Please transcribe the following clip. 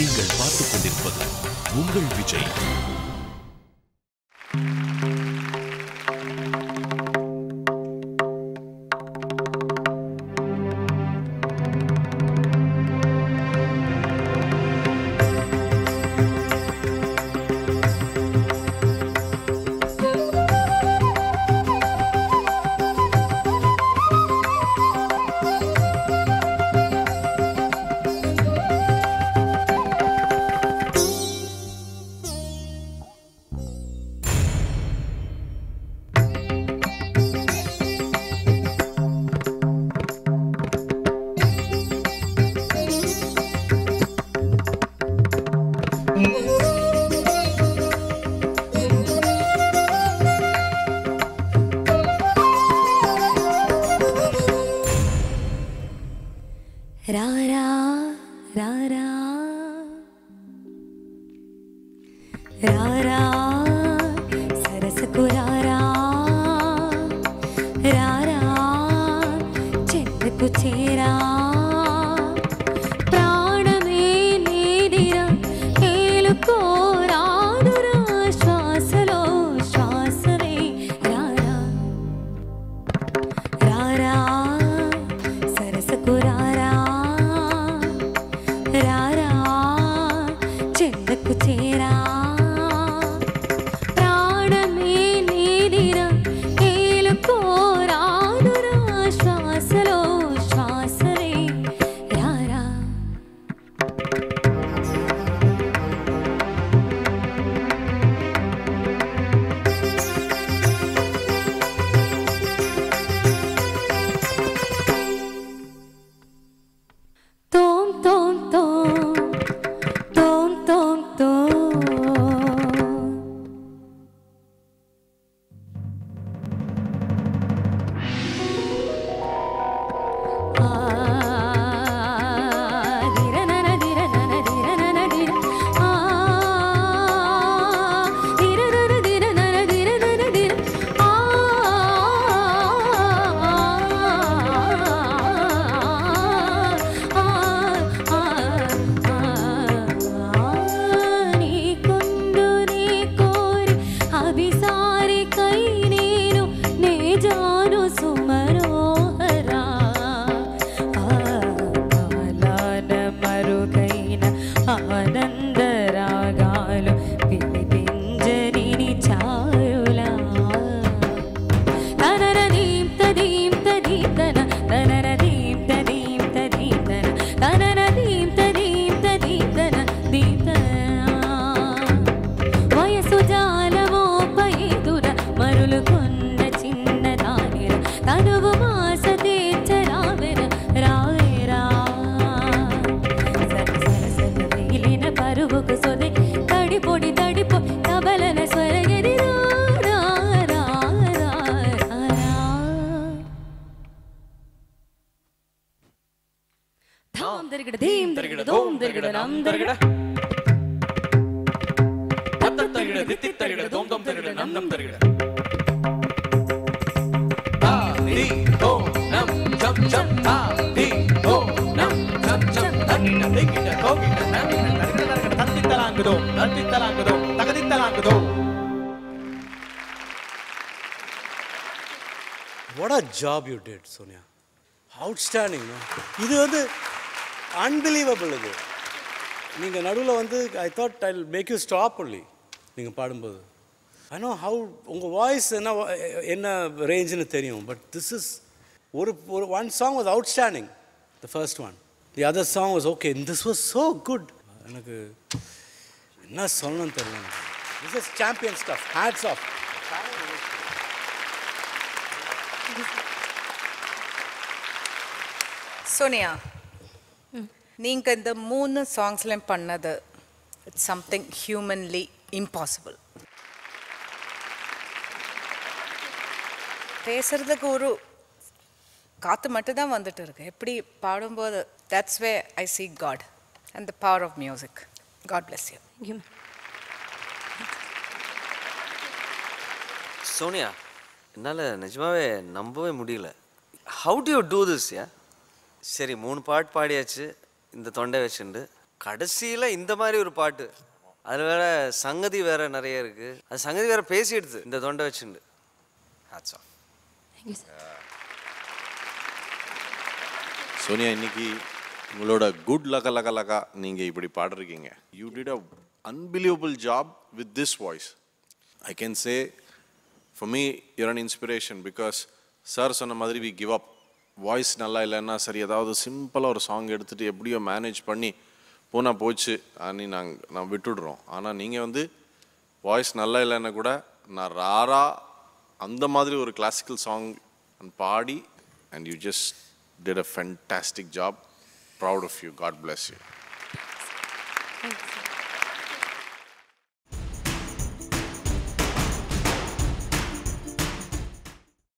நீங்கள் பார்த்துக் கொண்டிருப்பது உங்கள் விஜய். ராரா ராரா ராரா சரசకు రారా రారా చెట్టుకు చేరా ప్రాణమే నీదిరా ఏలుకోరాదురా శ్వాసలో శ్వాసవే రారా రారా సరసకు రారా రారా చెట్టుకు చేరా ప్రాణమే నీదిరా ఏలుకోరాదురా శ్వాసలో శ్వాసవే రారా. తోం తోం తోం తోం తోం తోం దిరనన దిరనన దిరనన దిర దిరనన దిరనన దిరనన దిర నీకొందు నీ కోరి అభిసారి కై నేను నే జాను సుమరోహరా కాలాన మరుగైన ఆనంద రాగాలు వినిపించని చారులా తనన దీం తదీం తదీతన తనన దీం తదీం తదీతన తనన దీం తదీం తదీతన దీతన వయసు జాలమో పైదుర మరులు కొన్న చిన్నదానిర తనువు మాస తీర్చరావెర రావేరా సర సర సర వెయిలిన పరువుకు సొదే తడిపొడి తడిపొ తబలన స్వరగరి రా రా రా రా. ధాం దరిగడ ధీం దరిగడ ధూం దరిగడ నం దరిగడ తరిగడ దిత్తి తరిగడ దోం దోం తరిగడ నం నం తరిగడ తా ది దో నం జం జం తా ది దో నం జం జం తగిడ దిగిడ తోగిడ నమిన తరిగడ తరిగడ తత్తిత్తలాంగదో తత్తిత్తలాంగదో తగదిత్తలాంగదో. What a job you did, Sonia. Outstanding. No? இது வந்து unbelievable இது. நீங்க நடுவுல வந்து I thought I'll make you stop only. நீங்க பாடும்போது. I know how உங்க வாய்ஸ் என்ன ரேஞ்சுன்னு தெரியும். But this is one song was outstanding. The first one. The other song was okay. And this was so good. எனக்கு என்ன சொல்லணும்னு தெரியல. This is champion stuff. Hats off. Sonia, நீங்கள் இந்த 3 சாங்ஸ்லையும் பண்ணது இட்ஸ் சம்திங் ஹியூமன்லி இம்பாசிபிள். பேசுறதுக்கு ஒரு காற்று மட்டும் தான் வந்துட்டு இருக்கு. எப்படி பாடும்போது that's way I see God and the power of music. God bless you. Sonia, என்னால் நிஜமாவே நம்பவே முடியல. How do you do this? Yeah சரி, 3 பாட்டு பாடியாச்சு இந்த தொண்டை வச்சுண்டு. கடைசியில் இந்த மாதிரி ஒரு பாட்டு, அதில் வேற சங்கதி வேற நிறைய இருக்கு. அது சங்கதி வேற பேசிடுது இந்த தொண்டை வச்சுண்டு. Hats off. Thank you sir. Sonia, இன்னைக்கு உங்களோட குட் லக்கா நீங்கள் இப்படி பாடுறீங்க. You did a unbelievable job with this voice. I can say for me your an inspiration. Because sir சொன்ன மாதிரி வி கிவ் அப். வாய்ஸ் நல்லா இல்லைன்னா சரி, ஏதாவது சிம்பிளாக ஒரு சாங் எடுத்துகிட்டு எப்படியோ மேனேஜ் பண்ணி போனால் போச்சு அன்னி நான் விட்டுடுறோம். ஆனால் நீங்கள் வந்து வாய்ஸ் நல்லா இல்லைன்னா கூட நான் ராரா அந்த மாதிரி ஒரு classical song body, and you just did a fantastic job. Proud of you. God bless you. Thanks.